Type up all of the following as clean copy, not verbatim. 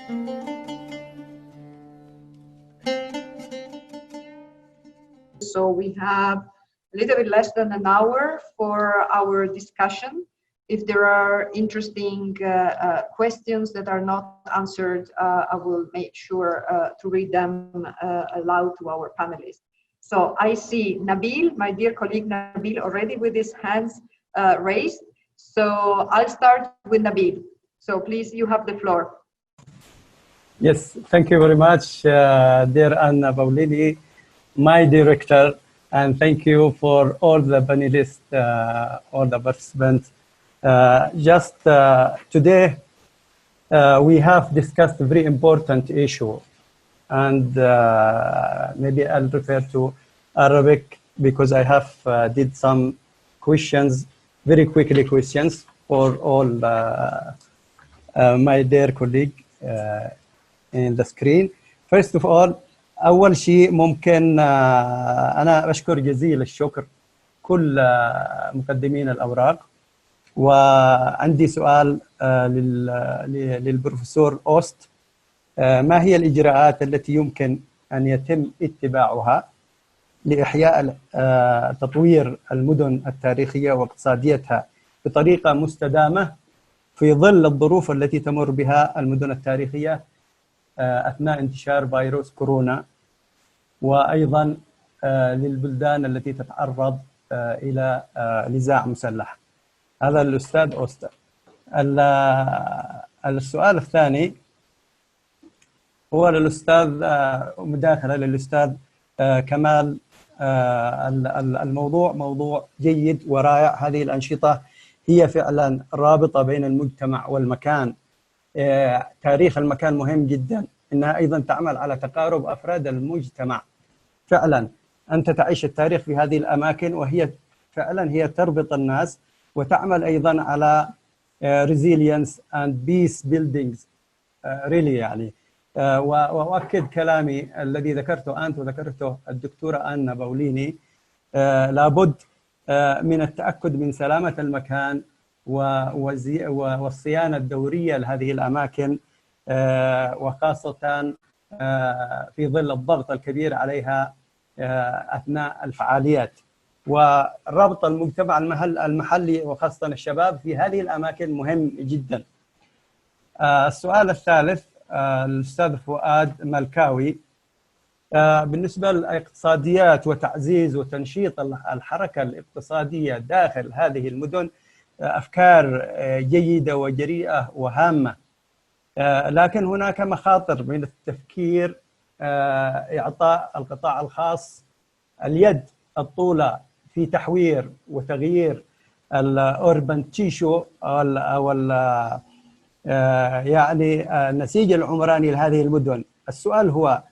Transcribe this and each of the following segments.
So we have a little bit less than an hour for our discussion. If there are interesting questions that are not answered, I will make sure to read them aloud to our panelists. So I see Nabil, my dear colleague Nabil, already with his hands raised. So I'll start with Nabil. So please, you have the floor. Yes, thank you very much, dear Anna Paulini, my director, and thank you for all the panelists, all the participants. Today, we have discussed a very important issue, and maybe I'll refer to Arabic because I have did some questions, very quickly questions for all my dear colleague in the screen. First of all, أول شيء ممكن أنا بشكر جزيل الشكر كل مقدمين الأوراق، وعندي سؤال للبروفيسور أوست. ما هي الإجراءات التي يمكن أن يتم اتباعها لإحياء تطوير المدن التاريخية واقتصاديتها بطريقة مستدامة في ظل الظروف التي تمر بها المدن التاريخية أثناء انتشار فيروس كورونا، وأيضا للبلدان التي تتعرض إلى نزاع مسلح؟ هذا الأستاذ أوستر. السؤال الثاني هو للأستاذ، مداخلة للأستاذ كمال. الموضوع موضوع جيد ورائع. هذه الأنشطة هي فعلا رابطة بين المجتمع والمكان. تاريخ المكان مهم جدا، إنها أيضا تعمل على تقارب أفراد المجتمع. فعلا أنت تعيش التاريخ في هذه الأماكن، وهي فعلا هي تربط الناس وتعمل أيضا على resilience and peace buildings really يعني. وأؤكد كلامي الذي ذكرته أنت وذكرته الدكتورة أنا باوليني، لابد من التأكد من سلامة المكان والصيانة الدورية لهذه الأماكن، وخاصة في ظل الضغط الكبير عليها أثناء الفعاليات، وربط المجتمع المحلي وخاصة الشباب في هذه الأماكن مهم جدا. السؤال الثالث الأستاذ فؤاد ملكاوي، بالنسبة للاقتصاديات وتعزيز وتنشيط الحركة الاقتصادية داخل هذه المدن، أفكار جيدة وجريئة وهامة، لكن هناك مخاطر من التفكير إعطاء القطاع الخاص اليد الطولة في تحوير وتغيير الأوربان تيشو أو يعني النسيج العمراني لهذه المدن. السؤال هو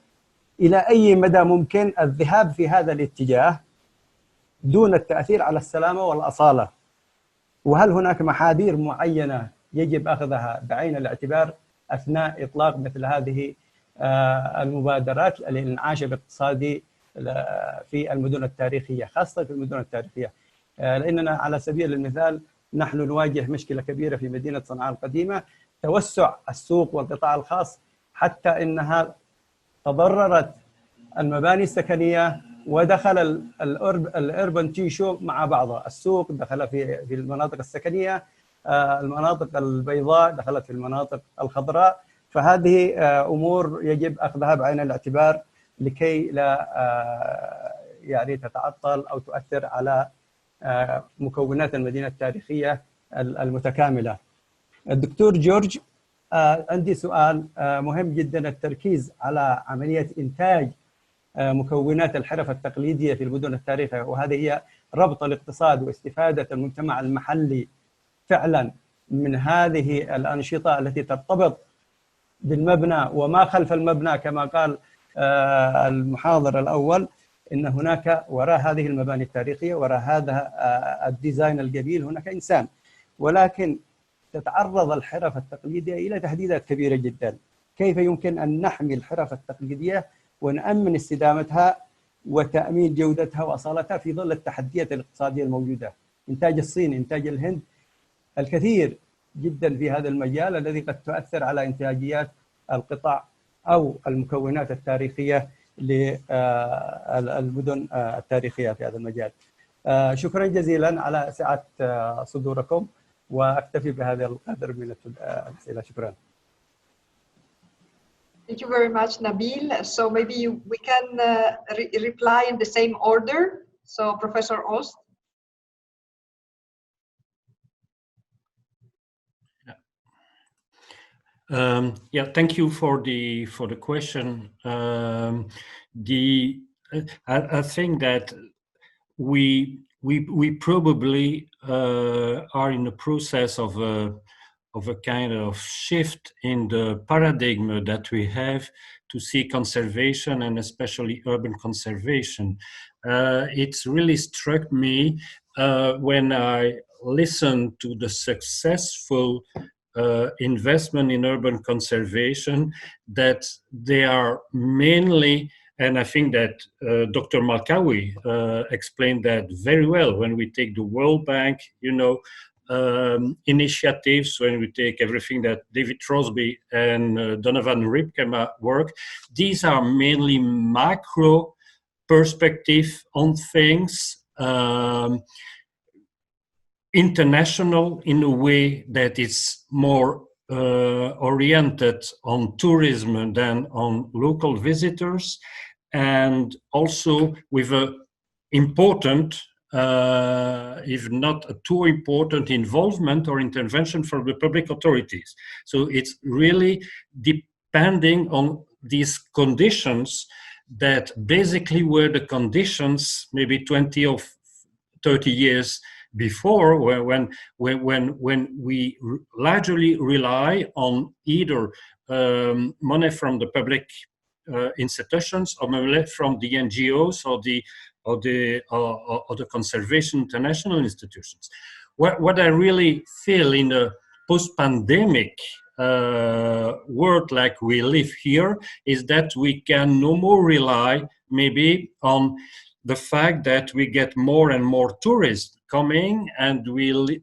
إلى أي مدى ممكن الذهاب في هذا الاتجاه دون التأثير على السلامة والأصالة؟ وهل هناك محاذير معينة يجب أخذها بعين الاعتبار أثناء إطلاق مثل هذه المبادرات للإنعاش الاقتصادي في المدن التاريخية، خاصة في المدن التاريخية؟ لأننا على سبيل المثال نحن نواجه مشكلة كبيرة في مدينة صنعاء القديمة، توسع السوق والقطاع الخاص حتى إنها تضررت المباني السكنية، ودخل الأوربان تيشو مع بعضها. السوق دخل في المناطق السكنية، المناطق البيضاء دخلت في المناطق الخضراء. فهذه أمور يجب أخذها بعين الاعتبار لكي لا يعني تتعطل أو تؤثر على مكونات المدينة التاريخية المتكاملة. الدكتور جورج، عندي سؤال مهم جدا، التركيز على عملية إنتاج مكونات الحرف التقليدية في المدن التاريخية، وهذه هي ربط الاقتصاد واستفادة المجتمع المحلي فعلا من هذه الأنشطة التي ترتبط بالمبنى وما خلف المبنى. كما قال المحاضر الأول، إن هناك وراء هذه المباني التاريخية، وراء هذا الديزاين الجميل، هناك إنسان، ولكن تتعرض الحرف التقليدية إلى تهديدات كبيرة جدا. كيف يمكن أن نحمي الحرف التقليدية ونأمن استدامتها وتأمين جودتها وأصالتها في ظل التحديات الاقتصادية الموجودة؟ إنتاج الصين، إنتاج الهند، الكثير جدا في هذا المجال الذي قد تؤثر على إنتاجيات القطاع أو المكونات التاريخية للمدن التاريخية في هذا المجال. شكرا جزيلا على سعة صدوركم، وأكتفي بهذا القدر من الأسئلة. شكرا. Thank you very much, Nabil. So maybe we can reply in the same order. So Professor Oost. Yeah, thank you for the question. I think that we probably are in the process of a kind of shift in the paradigm that we have to see conservation, and especially urban conservation. It's really struck me when I listened to the successful investment in urban conservation, that they are mainly, and I think that Dr. Malkawi explained that very well. When we take the World Bank, initiatives, when we take everything that David Crosby and Donovan Ripkema work, these are mainly macro perspective on things, international in a way that is more oriented on tourism than on local visitors, and also with a important, if not a too important, involvement or intervention from the public authorities. So it's really depending on these conditions that basically were the conditions maybe 20 or 30 years before, when we largely rely on either money from the public institutions or money from the NGOs or the conservation international institutions. What I really feel in a post-pandemic world like we live here is that we can no more rely maybe on the fact that we get more and more tourists coming, and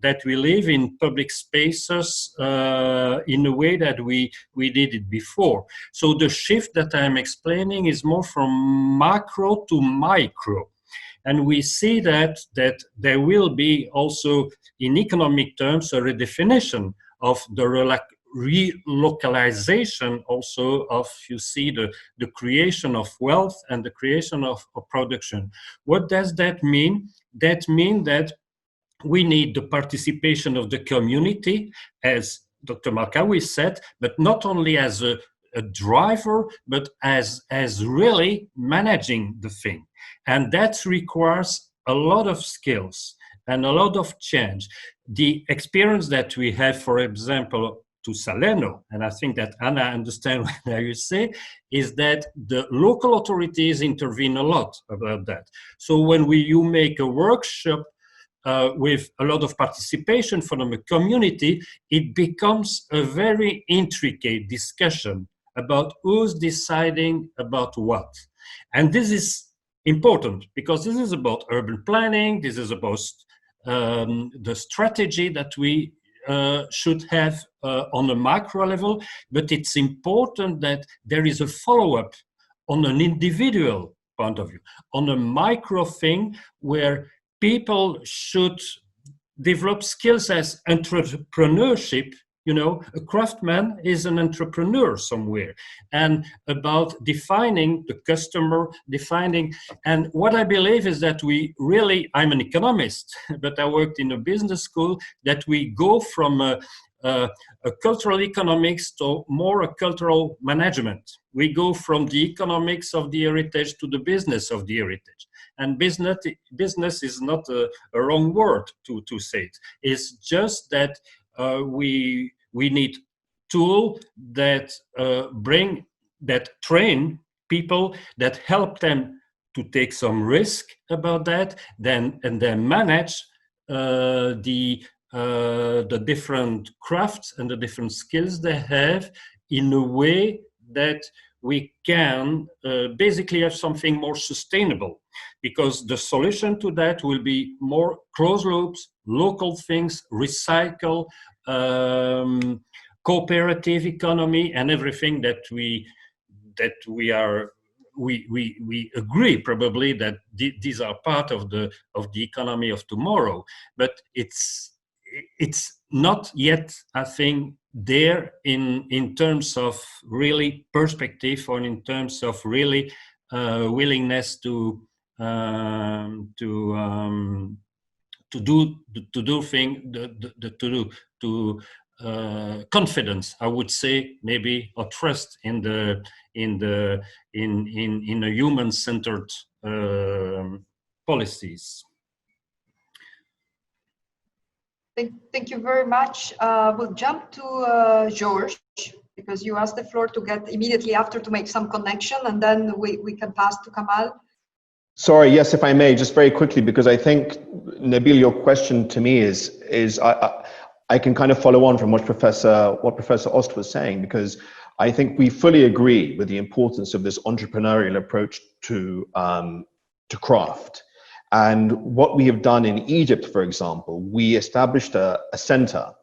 that we live in public spaces in a way that we did it before. So the shift that I'm explaining is more from macro to micro. And we see that there will be also, in economic terms, a redefinition of the relocalization also of, you see, the creation of wealth and the creation of production. What does that mean? That means that we need the participation of the community, as Dr. Malkawi said, but not only as a driver, but as really managing the thing. And that requires a lot of skills and a lot of change. The experience that we have, for example, to Salerno, and I think that Anna understands what I say, is that the local authorities intervene a lot about that. So when you make a workshop with a lot of participation from the community, it becomes a very intricate discussion about who's deciding about what. And this is important because this is about urban planning, this is about the strategy that we should have on a macro level, but it's important that there is a follow-up on an individual point of view, on a micro thing where people should develop skills as entrepreneurship. You know, a craftsman is an entrepreneur somewhere, and about defining the customer, and what I believe is that we really, I'm an economist, but I worked in a business school, that we go from a cultural economics to more a cultural management. We go from the economics of the heritage to the business of the heritage. And business is not a wrong word to say it. It's just that we need tools that train people, that help them to take some risk about that, and then manage the different crafts and the different skills they have in a way that we can basically have something more sustainable. Because the solution to that will be more closed loops, local things, recycle, cooperative economy and everything that we agree probably that these are part of the economy of tomorrow, but it's not yet, I think, there in terms of really perspective, or in terms of really willingness to do things, to confidence, I would say, maybe, or trust in a human-centered policies. Thank you very much. We'll jump to George, because you asked the floor to get immediately after to make some connection, and then we can pass to Kamal. Sorry, yes, if I may, just very quickly, because I think, Nabil, your question to me is I can kind of follow on from what Professor Ost was saying, because I think we fully agree with the importance of this entrepreneurial approach to craft. And what we have done in Egypt, for example, we established a center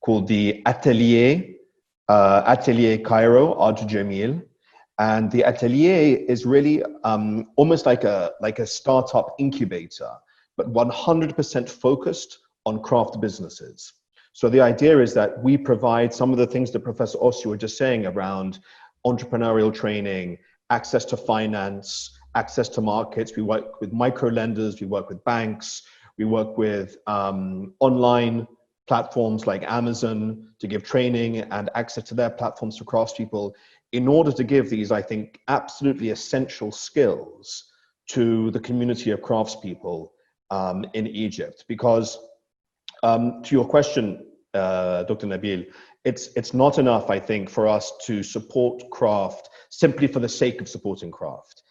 called the Atelier Cairo Art Jamil. And the Atelier is really almost like a startup incubator, but 100% focused on craft businesses. So the idea is that we provide some of the things that Professor Ossi were just saying around entrepreneurial training, access to finance, access to markets. We work with micro lenders, we work with banks, we work with online platforms like Amazon to give training and access to their platforms for craftspeople, in order to give these, I think, absolutely essential skills to the community of craftspeople in Egypt. Because to your question, Dr. Nabil, it's not enough, I think, for us to support craft simply for the sake of supporting craft.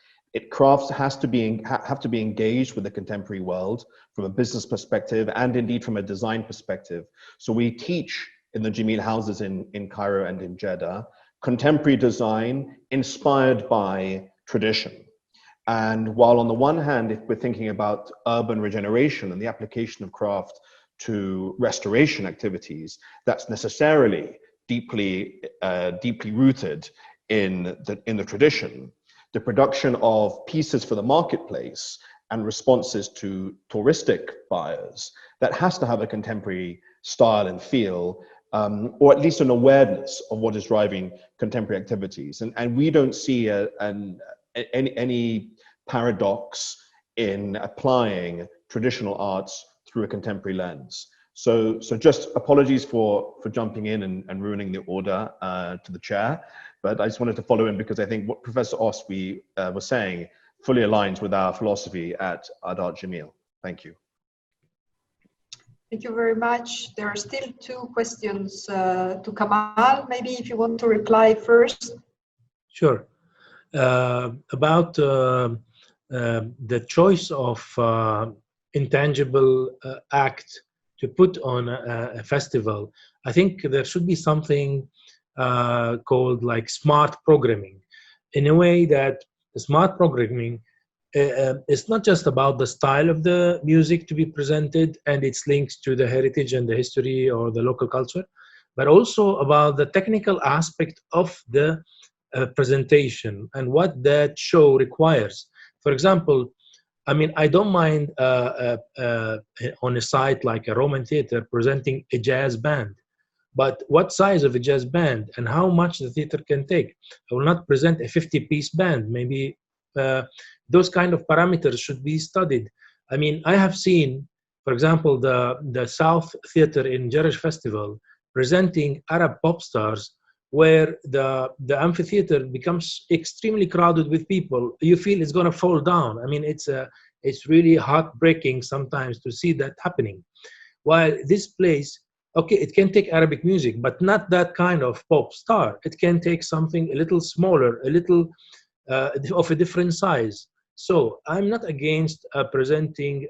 Crafts have to be engaged with the contemporary world from a business perspective and indeed from a design perspective. So we teach in the Jamil houses in Cairo and in Jeddah contemporary design inspired by tradition. And while on the one hand, if we're thinking about urban regeneration and the application of craft to restoration activities, that's necessarily deeply rooted in the tradition. The production of pieces for the marketplace and responses to touristic buyers, that has to have a contemporary style and feel, or at least an awareness of what is driving contemporary activities. And we don't see any paradox in applying traditional arts through a contemporary lens. So just apologies for jumping in and ruining the order to the chair, but I just wanted to follow in because I think what Professor Oswi was saying fully aligns with our philosophy at Art Jamil. Thank you. Thank you very much. There are still two questions to Kamal. Maybe if you want to reply first. Sure. About the choice of intangible act to put on a festival, I think there should be something called like smart programming, in a way that the smart programming it's not just about the style of the music to be presented and its links to the heritage and the history or the local culture, but also about the technical aspect of the presentation and what that show requires. For example, I mean, I don't mind on a site like a Roman theater presenting a jazz band, but what size of a jazz band and how much the theater can take. I will not present a 50-piece band. Maybe those kind of parameters should be studied. I mean, I have seen, for example, the South Theater in Jerash Festival presenting Arab pop stars, where the amphitheater becomes extremely crowded with people. You feel it's going to fall down. I mean, it's really heartbreaking sometimes to see that happening. While this place, okay, it can take Arabic music, but not that kind of pop star. It can take something a little smaller, a little of a different size. So I'm not against presenting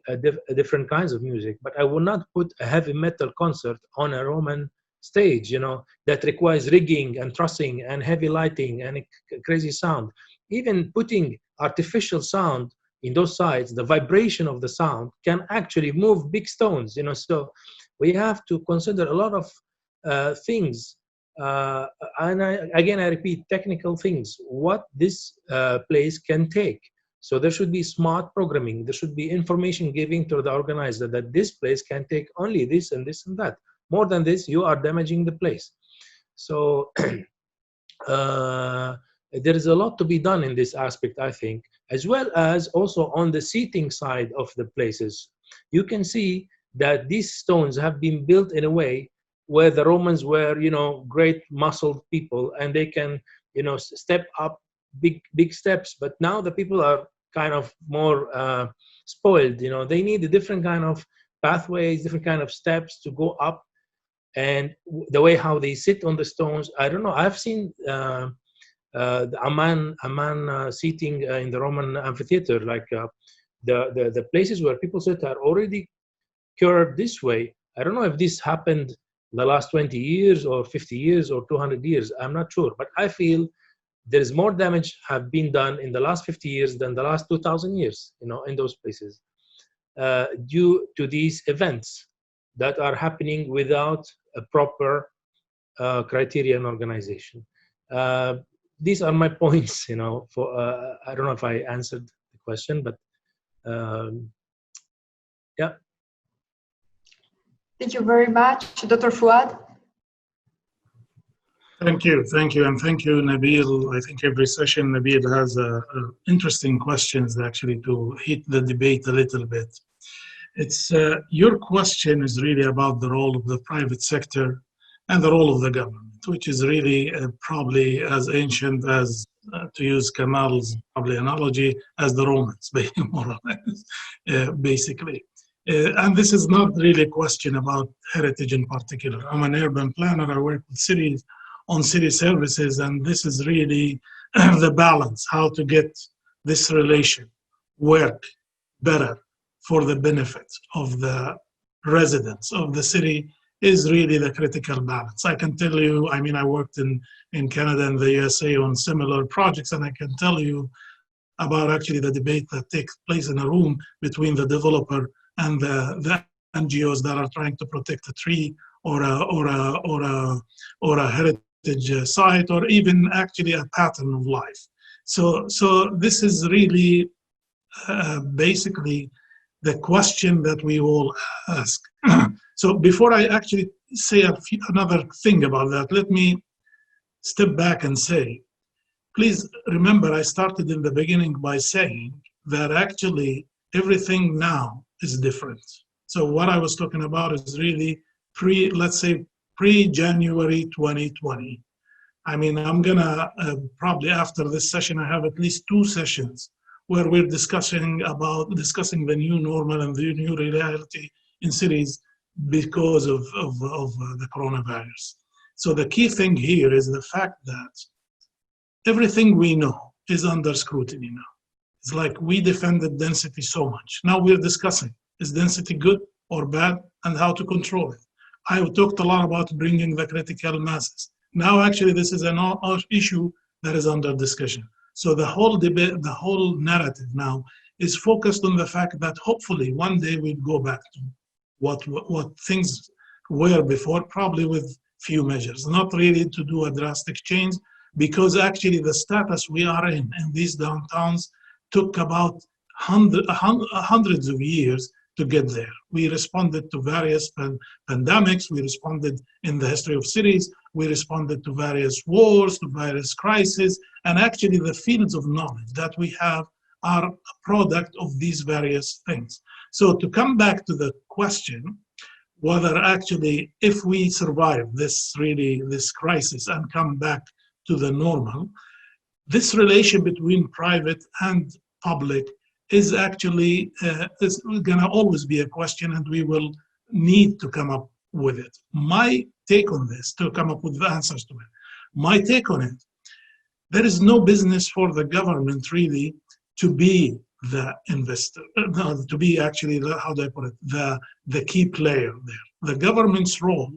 different kinds of music, but I will not put a heavy metal concert on a Roman stage, you know, that requires rigging and trussing and heavy lighting and a crazy sound. Even putting artificial sound in those sites, the vibration of the sound can actually move big stones, you know. So we have to consider a lot of things And again, I repeat, technical things, what this place can take. So there should be smart programming. There should be information giving to the organizer that this place can take only this and this and that. More than this, you are damaging the place. So there is a lot to be done in this aspect, I think, as well as also on the seating side of the places. You can see that these stones have been built in a way where the Romans were, you know, great muscled people, and they can, you know, step up big steps. But now the people are kind of more spoiled. You know, they need a different kind of pathways, different kind of steps to go up. And the way how they sit on the stones, I don't know. I've seen the Amman seating in the Roman amphitheater, like the places where people sit are already curved this way. I don't know if this happened the last 20 years or 50 years or 200 years. I'm not sure, but I feel there is more damage have been done in the last 50 years than the last 2,000 years, you know, in those places, due to these events that are happening without a proper criteria and organization. These are my points, you know, for, I don't know if I answered the question, but yeah. Thank you very much. Dr. Fouad? Thank you, and thank you, Nabil. I think every session, Nabil has interesting questions actually to hit the debate a little bit. It's your question is really about the role of the private sector and the role of the government, which is really probably as ancient as, to use Kamal's probably analogy, as the Romans, more or less, basically. And this is not really a question about heritage in particular. I'm an urban planner. I work with cities on city services, and this is really the balance, how to get this relation work better for the benefit of the residents of the city is really the critical balance. I can tell you, I mean, I worked in Canada and the USA on similar projects, and I can tell you about actually the debate that takes place in a room between the developer and the NGOs that are trying to protect a tree or a heritage site, or even actually a pattern of life. So this is really basically the question that we all ask. So before I actually say another thing about that, let me step back and say, please remember, I started in the beginning by saying that actually everything now is different. So what I was talking about is really pre-January 2020. I mean, I'm gonna probably after this session, I have at least 2 sessions where we're discussing the new normal and the new reality in cities because of the coronavirus. So the key thing here is the fact that everything we know is under scrutiny now. It's like we defended density so much. Now we're discussing, is density good or bad, and how to control it. I talked a lot about bringing the critical masses. Now actually this is an issue that is under discussion. So the whole debate, the whole narrative now is focused on the fact that hopefully one day we'll go back to what things were before, probably with few measures, not really to do a drastic change, because actually the status we are in these downtowns took about hundreds of years to get there. We responded to various pandemics, we responded in the history of cities, we responded to various wars, to various crises, and actually the fields of knowledge that we have are a product of these various things. So to come back to the question, whether actually if we survive this crisis and come back to the normal, this relation between private and public is actually is gonna always be a question, and we will need to come up with it. My take on this, to come up with the answers to it, my take on it, there is no business for the government really to be the investor, to be actually, how do I put it, the key player there. The government's role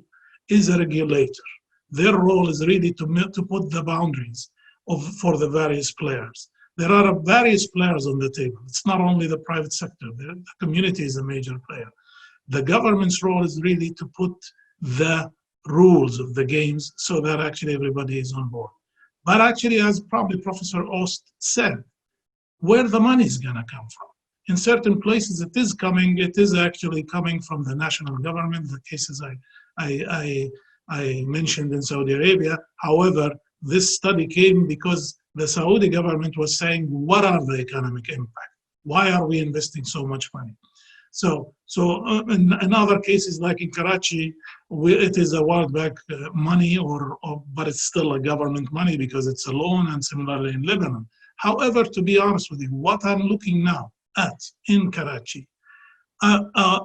is a regulator. Their role is really to put the boundaries for the various players. There are various players on the table. It's not only the private sector. The community is a major player. The government's role is really to put the rules of the games so that actually everybody is on board. But actually, as probably Professor Ost said, where the money is going to come from. In certain places, it is actually coming from the national government, the cases I mentioned in Saudi Arabia. However, this study came because the Saudi government was saying, what are the economic impact? Why are we investing so much money? So in other cases, like in Karachi, it is a World Bank money, but it's still a government money because it's a loan, and similarly in Lebanon. However, to be honest with you, what I'm looking now at in Karachi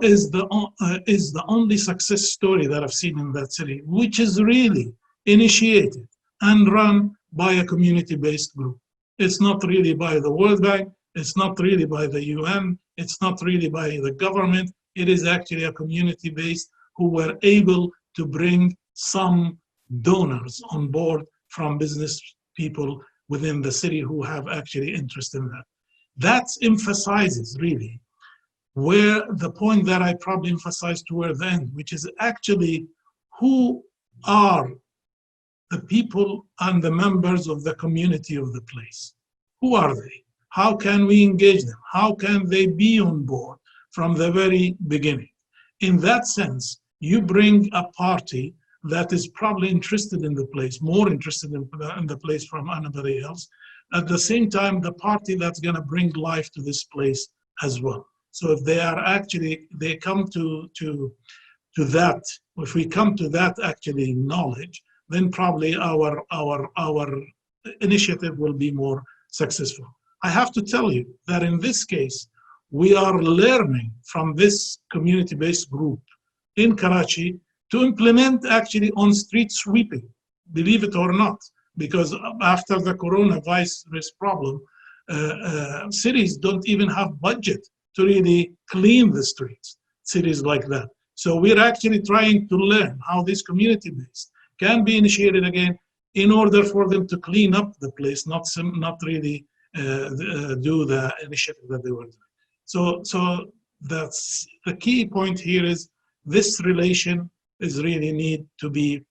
is the only success story that I've seen in that city, which is really initiated and run by a community-based group. It's not really by the World Bank. It's not really by the UN. It's not really by the government. It is actually a community-based who were able to bring some donors on board from business people within the city who have actually interest in that. That emphasizes really where the point that I probably emphasized toward the end, which is actually who are the people and the members of the community of the place. Who are they? How can we engage them? How can they be on board from the very beginning? In that sense, you bring a party that is probably interested in the place, more interested in the place from anybody else. At the same time, the party that's going to bring life to this place as well. So if they are actually, they come to that, if we come to that actually knowledge, then probably our initiative will be more successful. I have to tell you that in this case, we are learning from this community-based group in Karachi to implement actually on street sweeping, believe it or not, because after the coronavirus problem, cities don't even have budget to really clean the streets, cities like that. So we're actually trying to learn how this community-based can be initiated again in order for them to clean up the place, not really do the initiative that they were doing. So that's the key point here is this relation is really need to be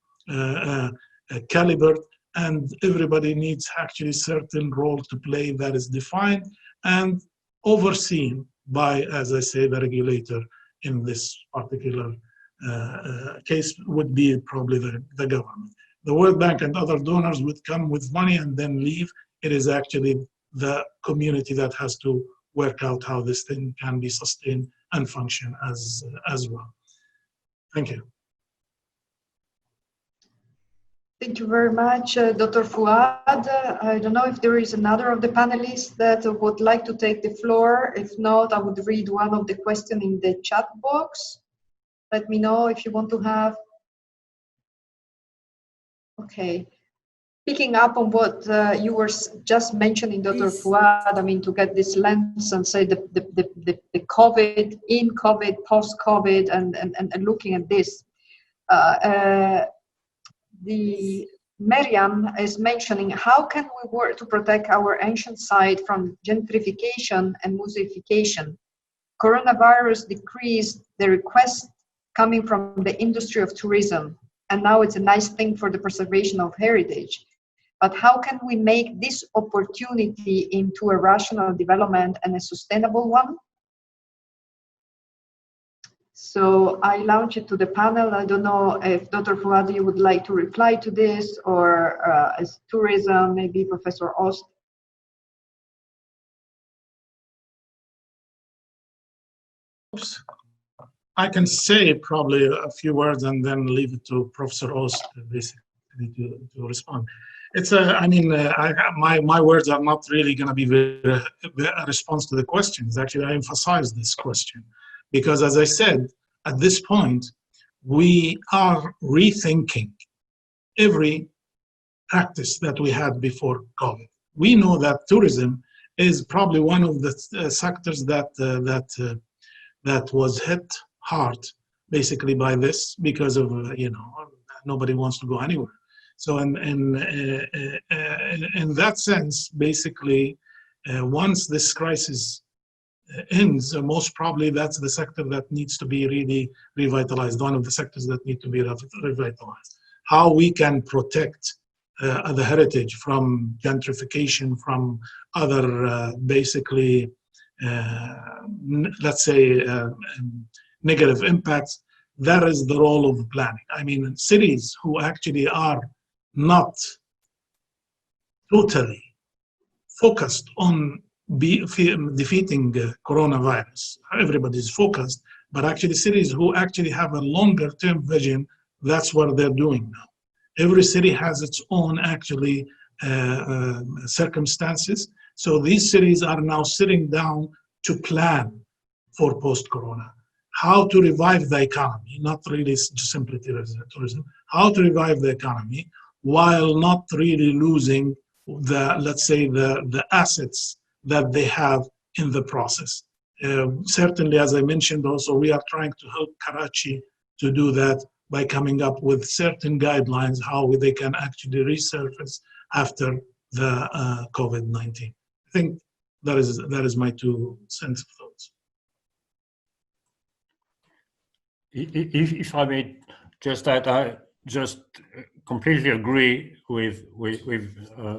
calibrated, and everybody needs actually certain role to play that is defined and overseen by, as I say, the regulator in this particular case would be probably the government. The World Bank and other donors would come with money and then leave. It is actually the community that has to work out how this thing can be sustained and function as well. Thank you. Thank you very much, Dr. Fuad. I don't know if there is another of the panelists that would like to take the floor. If not, I would read one of the questions in the chat box. Let me know if you want to have. Okay. Picking up on what you were just mentioning, Dr. Fuad, I mean, to get this lens and say the COVID, in COVID, post-COVID, and looking at this. The Miriam is mentioning, how can we work to protect our ancient site from gentrification and museeification? Coronavirus decreased the request coming from the industry of tourism, and now it's a nice thing for the preservation of heritage. But how can we make this opportunity into a rational development and a sustainable one? So I launch it to the panel. I don't know if Dr. Fuad, you would like to reply to this, or as tourism, maybe Professor Ost. I can say probably a few words and then leave it to Professor Ost basically to respond. It's my words are not really going to be a response to the questions. Actually, I emphasize this question because, as I said, at this point, we are rethinking every practice that we had before COVID. We know that tourism is probably one of the sectors that was hit hard, basically, by this because of nobody wants to go anywhere. So in that sense, basically, once this crisis ends, most probably that's the sector that needs to be really revitalized, one of the sectors that need to be revitalized. How we can protect the heritage from gentrification, from other basically, let's say, negative impacts, that is the role of planning. I mean, cities who actually are not totally focused on defeating coronavirus. Everybody's focused, but actually cities who actually have a longer term vision, that's what they're doing now. Every city has its own actually circumstances. So these cities are now sitting down to plan for post-corona. How to revive the economy, not really just simply tourism, how to revive the economy while not really losing the, let's say, the assets that they have in the process. Certainly, as I mentioned also, we are trying to help Karachi to do that by coming up with certain guidelines how they can actually resurface after the COVID-19. I think that is my 2 cents of thoughts. If I may just add, I just completely agree with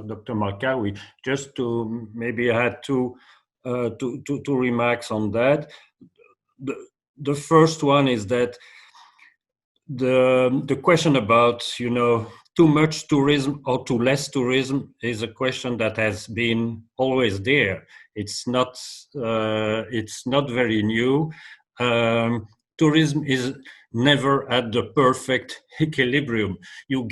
Dr. Malkawi. Just to maybe add two remarks on that. The first one is that the question about, you know, too much tourism or too less tourism is a question that has been always there. It's not very new. Tourism is never at the perfect equilibrium. You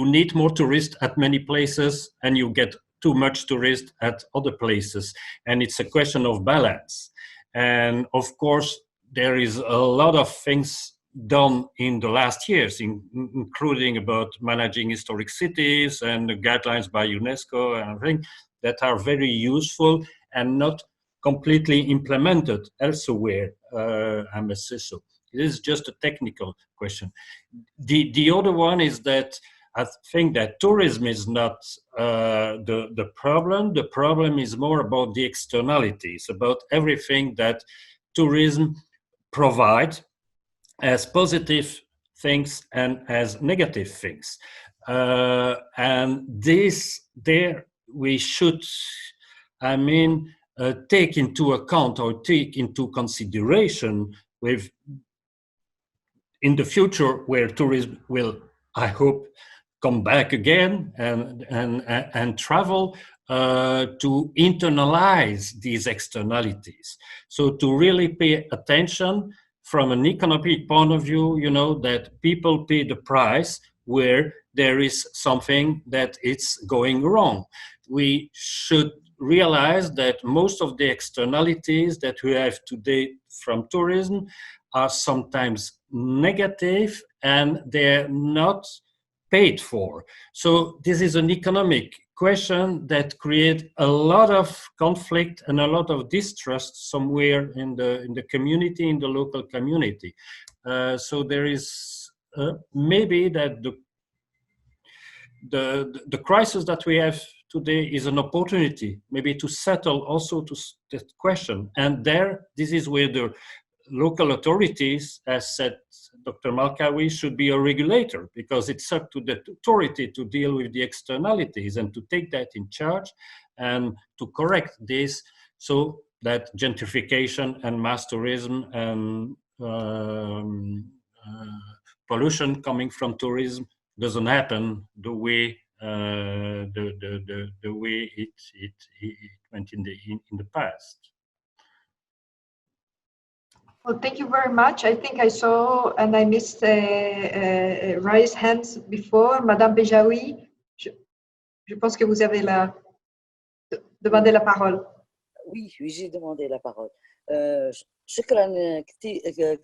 need more tourists at many places, and you get too much tourists at other places, and it's a question of balance. And of course, there is a lot of things done in the last years, including about managing historic cities and the guidelines by UNESCO and everything that are very useful and not completely implemented elsewhere, I must say so. It is just a technical question. The other one is that I think that tourism is not the problem. The problem is more about the externalities, about everything that tourism provides as positive things and as negative things. And there we should, I mean, take into account or take into consideration with in the future where tourism will, I hope, come back again and travel to internalize these externalities. So to really pay attention from an economic point of view, you know, that people pay the price where there is something that it's going wrong. We should realize that most of the externalities that we have today from tourism are sometimes negative and they're not paid for. So this is an economic question that creates a lot of conflict and a lot of distrust somewhere in the community, in the local community. So there is maybe that the crisis that we have today is an opportunity maybe to settle also to that question. And this is where the local authorities, as said Dr. Malkawi, should be a regulator, because it's up to the authority to deal with the externalities and to take that in charge and to correct this so that gentrification and mass tourism and pollution coming from tourism doesn't happen the way the way it went in the past. Well, thank you very much. I think I saw and I missed raise hands before. Madame Bejaoui, je pense que vous avez demandé la parole. Oui, j'ai demandé la parole. شكرا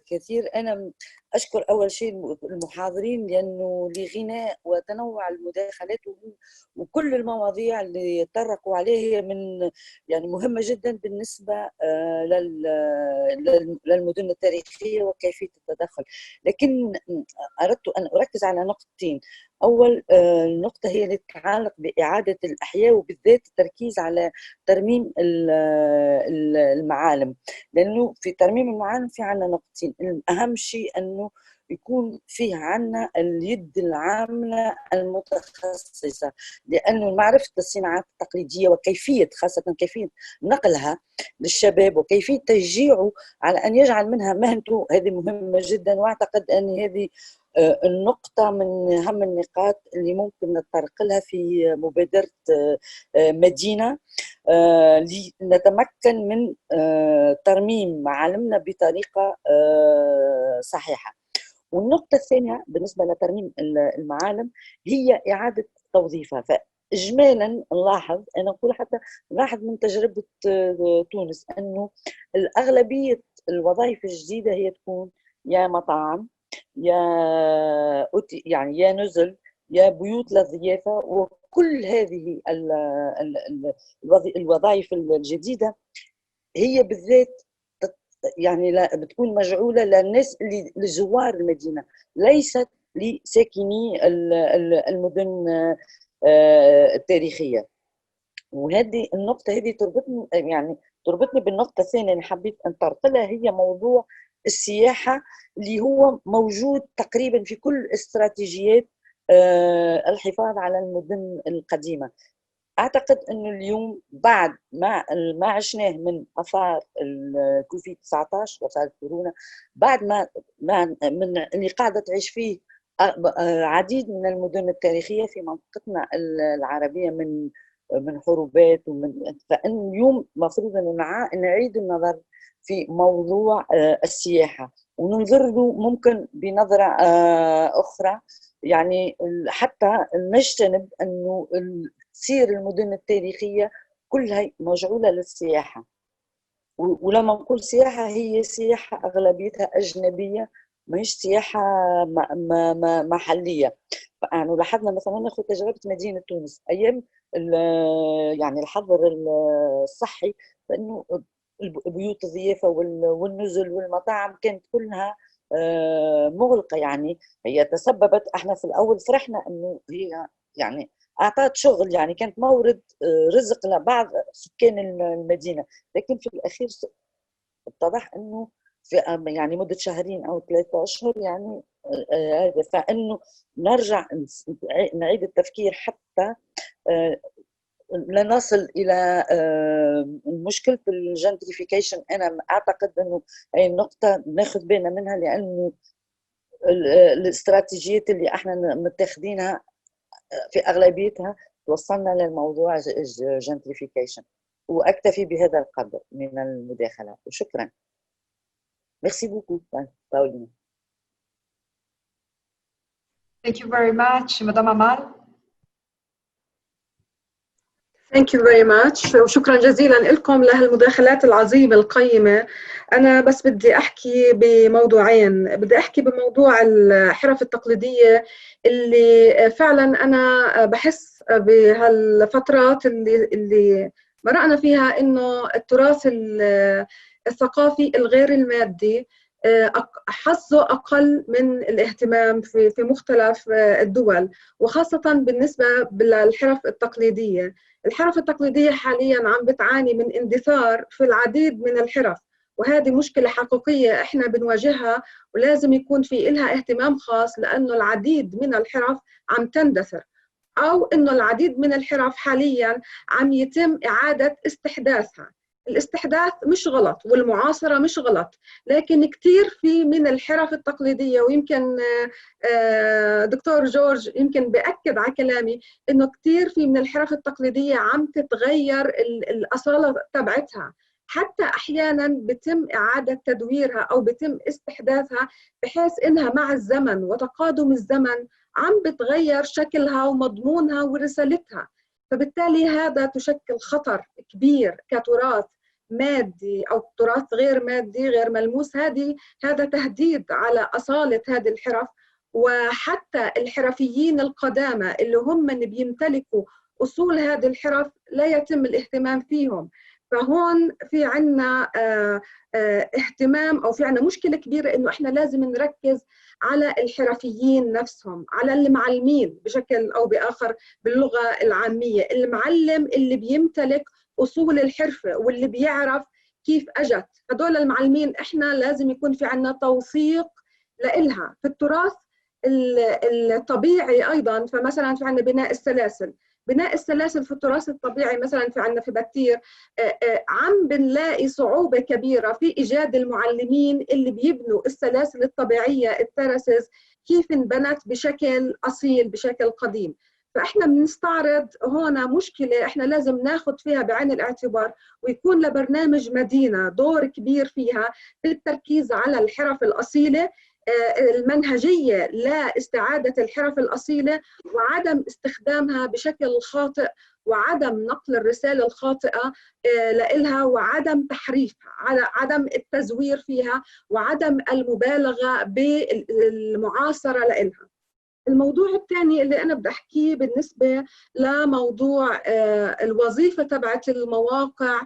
كثير. أنا أشكر أول شيء المحاضرين لأنه لغناء وتنوع المداخلات وكل المواضيع اللي تطرقوا عليها هي من يعني مهمة جدا بالنسبة للمدن التاريخية وكيفية التدخل. لكن أردت أن أركز على نقطتين. أول نقطة هي اللي تتعلق بإعادة الأحياء، وبالذات التركيز على ترميم المعالم، لأنه في ترميم المعالم في عنا نقطتين. أهم شيء أنه يكون فيه عنا اليد العاملة المتخصصة، لأنه معرفة الصناعات التقليدية وكيفية خاصة كيفية نقلها للشباب وكيفية تشجيعه على أن يجعل منها مهنته هذه مهمة جدا. وأعتقد أن هذه النقطة من أهم النقاط اللي ممكن نتطرق لها في مبادرة مدينة لنتمكن من ترميم معالمنا بطريقة صحيحة. والنقطة الثانية بالنسبة لترميم المعالم هي إعادة توظيفها. فإجمالا نلاحظ، أنا أقول حتى نلاحظ من تجربة تونس أنه الأغلبية الوظائف الجديدة هي تكون يا مطاعم، يا يعني يا نزل، يا بيوت للضيافة. وكل هذه الوظائف الجديدة هي بالذات يعني لا بتكون مجعولة للناس اللي لزوار المدينة، ليست لساكني المدن التاريخية. وهذه النقطة هذه تربطني بالنقطة الثانية اللي حبيت أن أنتقلها، هي موضوع السياحة اللي هو موجود تقريبا في كل استراتيجيات الحفاظ على المدن القديمة. أعتقد أنه اليوم بعد ما عشناه من آثار الكوفيد 19 وآثار كورونا، بعد ما من اللي قاعدة تعيش فيه عديد من المدن التاريخية في منطقتنا العربية من حروبات فإن اليوم مفروض أن نعيد النظر في موضوع السياحة، وننظر له ممكن بنظرة أخرى، يعني حتى نجتنب أنه تصير المدن التاريخية كلها مجعولة للسياحة. ولما نقول سياحة هي سياحة أغلبيتها أجنبية، ماهيش سياحة محلية. يعني لاحظنا مثلا ناخذ تجربة مدينة تونس أيام يعني الحظر الصحي، فإنه بيوت الضيافة والنزل والمطاعم كانت كلها مغلقة. يعني هي تسببت، احنا في الأول فرحنا أنه هي يعني أعطت شغل، يعني كانت مورد رزق لبعض سكان المدينة، لكن في الأخير اتضح أنه في يعني مدة شهرين أو 3 أشهر يعني هذا، فإنه نرجع نعيد التفكير حتى لا نصل إلى مشكلة الجنتريفيكيشن. أنا أعتقد أنه هي النقطة ناخذ بالنا منها، لأنه الاستراتيجيات اللي احنا متخذينها في أغلبيتها توصلنا للموضوع جنتريفيكيشن. وأكتفي بهذا القدر من المداخلة وشكرا. Merci beaucoup, Pauline. Thank you very much, Madame Amal. Thank you very much. وشكرا جزيلا لكم لهالمداخلات العظيمة القيمة. أنا بس بدي أحكي بموضوعين. بدي أحكي بموضوع الحرف التقليدية اللي فعلا أنا بحس بهالفترات اللي مرقنا فيها إنه التراث الثقافي الغير المادي حظه أقل من الاهتمام في مختلف الدول، وخاصة بالنسبة للحرف التقليدية. الحرف التقليدية حالياً عم بتعاني من اندثار في العديد من الحرف، وهذه مشكلة حقيقية إحنا بنواجهها، ولازم يكون في إلها اهتمام خاص، لأنه العديد من الحرف عم تندثر، أو إنه العديد من الحرف حالياً عم يتم إعادة استحداثها. الاستحداث مش غلط والمعاصرة مش غلط، لكن كتير في من الحرف التقليدية، ويمكن دكتور جورج يمكن بأكد على كلامي إنه كتير في من الحرف التقليدية عم تتغير الأصالة تبعتها، حتى أحيانا بتم إعادة تدويرها أو بتم استحداثها، بحيث إنها مع الزمن وتقادم الزمن عم بتغير شكلها ومضمونها ورسالتها. فبالتالي هذا تشكل خطر كبير كتراث مادي أو تراث غير مادي غير ملموس. هذا تهديد على أصالة هذه الحرف، وحتى الحرفيين القدامى اللي هم بيمتلكوا أصول هذه الحرف لا يتم الاهتمام فيهم. فهون في عنا اهتمام، أو في عنا مشكلة كبيرة إنه إحنا لازم نركز على الحرفيين نفسهم، على المعلمين بشكل أو بآخر باللغة العامية، المعلم اللي بيمتلك أصول الحرفة واللي بيعرف كيف أجت. هدول المعلمين إحنا لازم يكون في عنا توثيق لإلها. في التراث الطبيعي أيضا، فمثلا في عنا بناء السلاسل في التراث الطبيعي، مثلا في عنا في بتير عم بنلاقي صعوبة كبيرة في إيجاد المعلمين اللي بيبنوا السلاسل الطبيعية، الترسز كيف انبنت بشكل أصيل بشكل قديم. فإحنا بنستعرض هنا مشكلة إحنا لازم ناخد فيها بعين الاعتبار، ويكون لبرنامج مدينة دور كبير فيها في التركيز على الحرف الأصيلة، المنهجية لاستعادة الحرف الأصيلة وعدم استخدامها بشكل خاطئ، وعدم نقل الرسالة الخاطئة لإلها، وعدم تحريفها، عدم التزوير فيها، وعدم المبالغة بالمعاصرة لإلها. الموضوع الثاني اللي أنا بدي أحكيه بالنسبة لموضوع الوظيفة تبعت المواقع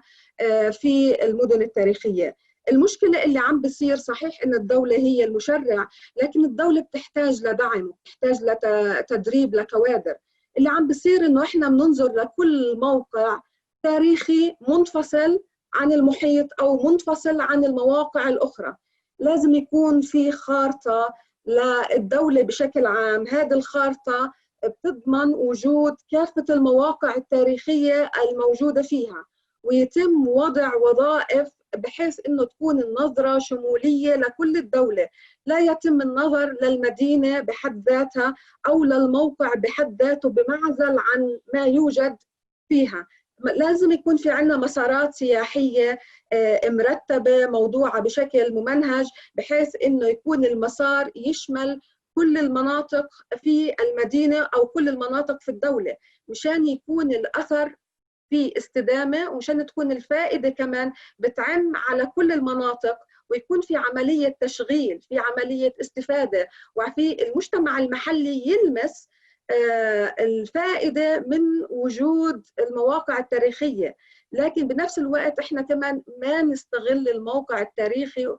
في المدن التاريخية. المشكلة اللي عم بصير، صحيح إن الدولة هي المشرع، لكن الدولة بتحتاج لدعم، بتحتاج لتدريب لكوادر. اللي عم بصير إنه إحنا بننظر لكل موقع تاريخي منفصل عن المحيط أو منفصل عن المواقع الأخرى. لازم يكون في خارطة للدولة بشكل عام. هذه الخارطة بتضمن وجود كافة المواقع التاريخية الموجودة فيها، ويتم وضع وظائف بحيث إنه تكون النظرة شمولية لكل الدولة، لا يتم النظر للمدينة بحد ذاتها أو للموقع بحد ذاته بمعزل عن ما يوجد فيها. لازم يكون في عنا مسارات سياحية مرتبة موضوعة بشكل ممنهج، بحيث إنه يكون المسار يشمل كل المناطق في المدينة أو كل المناطق في الدولة، مشان يكون الأثر في استدامة، ومشان تكون الفائدة كمان بتعم على كل المناطق، ويكون في عملية تشغيل، في عملية استفادة، وفي المجتمع المحلي يلمس الفائدة من وجود المواقع التاريخية. لكن بنفس الوقت احنا كمان ما نستغل الموقع التاريخي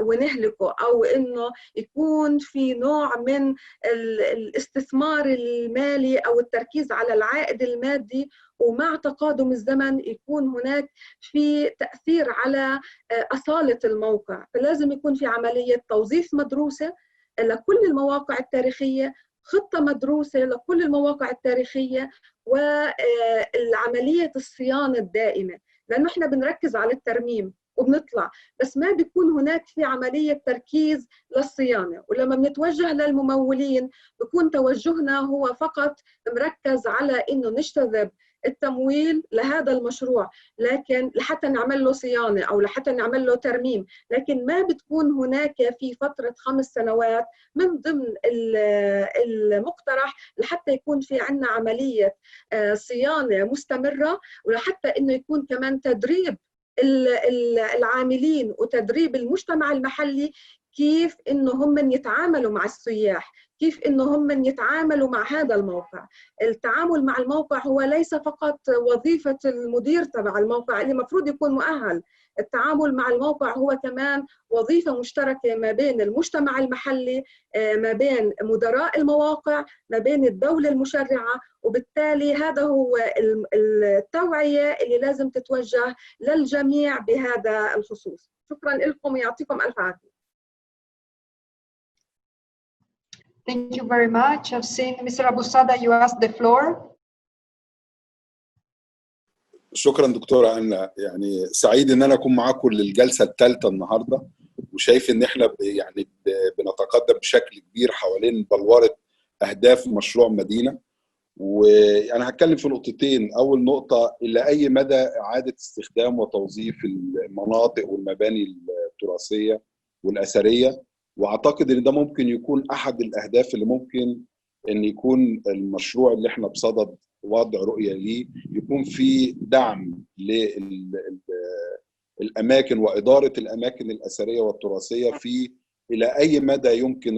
ونهلكه، او انه يكون في نوع من الاستثمار المالي او التركيز على العائد المادي، ومع تقادم الزمن يكون هناك في تأثير على أصالة الموقع. فلازم يكون في عملية توظيف مدروسة لكل المواقع التاريخية، خطة مدروسة لكل المواقع التاريخية، وعملية الصيانة الدائمة، لأنه إحنا بنركز على الترميم وبنطلع، بس ما بيكون هناك في عملية تركيز للصيانة. ولما بنتوجه للممولين بيكون توجهنا هو فقط مركز على إنه نجتذب التمويل لهذا المشروع، لكن لحتى نعمل له صيانة أو لحتى نعمل له ترميم، لكن ما بتكون هناك في فترة 5 سنوات من ضمن المقترح لحتى يكون في عنا عملية صيانة مستمرة، ولحتى إنه يكون كمان تدريب العاملين وتدريب المجتمع المحلي كيف إنه هم يتعاملوا مع السياح، كيف إنه هم يتعاملوا مع هذا الموقع. التعامل مع الموقع هو ليس فقط وظيفة المدير تبع الموقع اللي المفروض يكون مؤهل، التعامل مع الموقع هو كمان وظيفة مشتركة ما بين المجتمع المحلي، ما بين مدراء المواقع، ما بين الدولة المشرعة. وبالتالي هذا هو التوعية اللي لازم تتوجه للجميع بهذا الخصوص. شكرا لكم ويعطيكم ألف عافية. Thank you very much. I've seen Mr. Abu Sada, you asked the floor. شكرا دكتورة أنا يعني سعيد إن أنا أكون معاكم للجلسة الثالثة النهاردة، وشايف إن إحنا يعني بنتقدم بشكل كبير حوالين بلورة أهداف مشروع مدينة. وأنا هتكلم في نقطتين. أول نقطة، إلى أي مدى إعادة استخدام وتوظيف المناطق والمباني التراثية والأثرية، وأعتقد إن ده ممكن يكون أحد الأهداف اللي ممكن إن يكون المشروع اللي إحنا بصدد وضع رؤية ليه يكون في دعم للأماكن وإدارة الأماكن الأثرية والتراثية في إلى أي مدى يمكن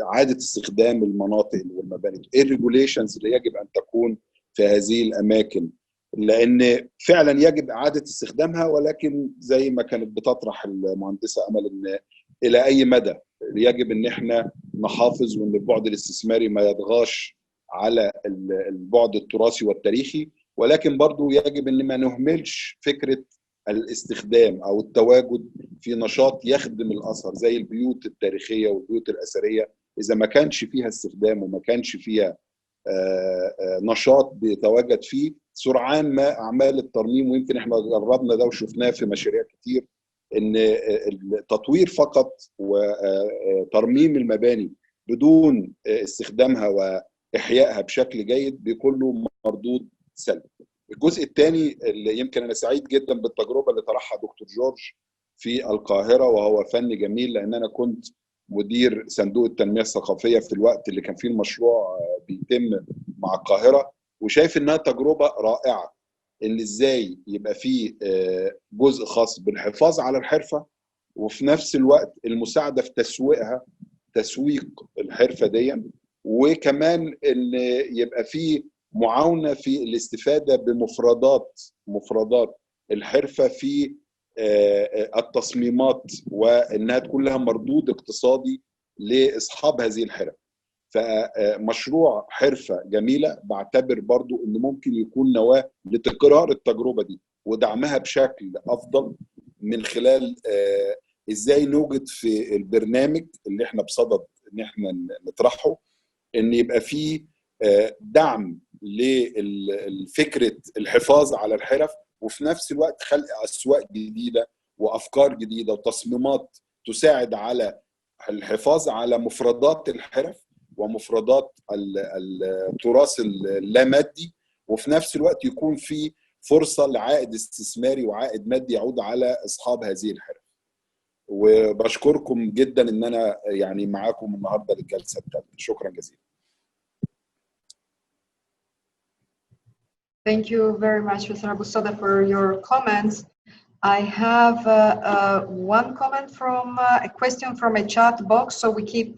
إعادة استخدام المناطق والمباني. إيه الريجوليشنز اللي يجب أن تكون في هذه الأماكن لان فعلا يجب اعاده استخدامها، ولكن زي ما كانت بتطرح المهندسه امل ان الى اي مدى يجب ان احنا نحافظ وان البعد الاستثماري ما يطغاش على البعد التراثي والتاريخي، ولكن برضو يجب ان ما نهملش فكره الاستخدام او التواجد في نشاط يخدم الاثر زي البيوت التاريخيه والبيوت الاثريه. اذا ما كانش فيها استخدام وما كانش فيها نشاط بيتواجد فيه، سرعان ما اعمال الترميم، ويمكن احنا جربنا ده وشفناه في مشاريع كتير، ان التطوير فقط وترميم المباني بدون استخدامها واحيائها بشكل جيد بيكون له مردود سلبي. الجزء الثاني اللي يمكن انا سعيد جدا بالتجربه اللي طرحها دكتور جورج في القاهره، وهو فن جميل، لان انا كنت مدير صندوق التنميه الثقافيه في الوقت اللي كان فيه المشروع بيتم مع القاهره، وشايف انها تجربه رائعه ان ازاي يبقى فيه جزء خاص بالحفاظ على الحرفه وفي نفس الوقت المساعده في تسويق الحرفه دي، وكمان ان يبقى فيه معاونه في الاستفاده بمفردات الحرفه في التصميمات، وانها تكون لها مردود اقتصادي لاصحاب هذه الحرف. فمشروع حرفه جميله بعتبر برضو انه ممكن يكون نواه لتكرار التجربه دي ودعمها بشكل افضل من خلال ازاي نوجد في البرنامج اللي احنا بصدد ان احنا نطرحه ان يبقى فيه دعم لفكره الحفاظ على الحرف، وفي نفس الوقت خلق اسواق جديده وافكار جديده وتصميمات تساعد على الحفاظ على مفردات الحرف ومفردات التراث اللامادي، وفي نفس الوقت يكون في فرصه لعائد استثماري وعائد مادي يعود على اصحاب هذه الحرف. وبشكركم جدا ان انا يعني معاكم النهارده للجلسه الثالثه. شكرا جزيلا. Thank you very much, Mr. Abu Sada, for your comments. I have one comment from a question from a chat box. So we keep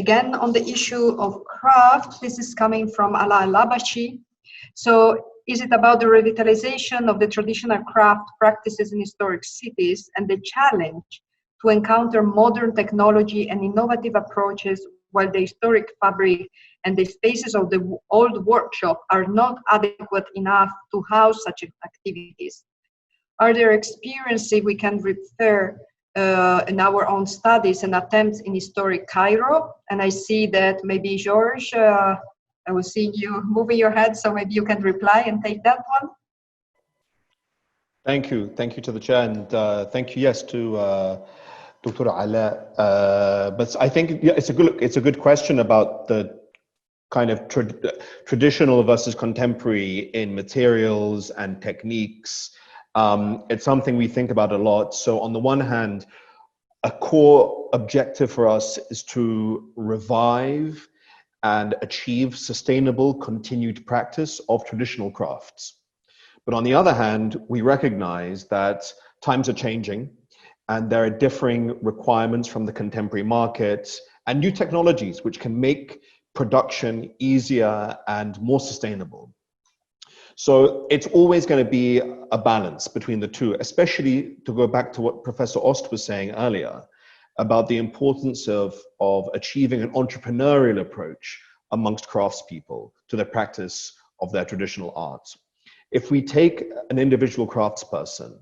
again on the issue of craft. This is coming from Ala Labashi. So is it about the revitalization of the traditional craft practices in historic cities and the challenge to encounter modern technology and innovative approaches while the historic fabric and the spaces of the old workshop are not adequate enough to house such activities? Are there experiences we can refer in our own studies and attempts in historic Cairo? And I see that maybe George, I was seeing you moving your head, so maybe you can reply and take that one. Thank you. Thank you to the chair, and thank you, yes, to Dr. Ala. But I think it's a good question about the kind of traditional versus contemporary in materials and techniques. It's something we think about a lot. So on the one hand, a core objective for us is to revive and achieve sustainable continued practice of traditional crafts. But on the other hand, we recognize that times are changing and there are differing requirements from the contemporary market and new technologies which can make production easier and more sustainable. So it's always going to be a balance between the two, especially to go back to what Professor Ost was saying earlier about the importance of achieving an entrepreneurial approach amongst craftspeople to the practice of their traditional art. If we take an individual craftsperson,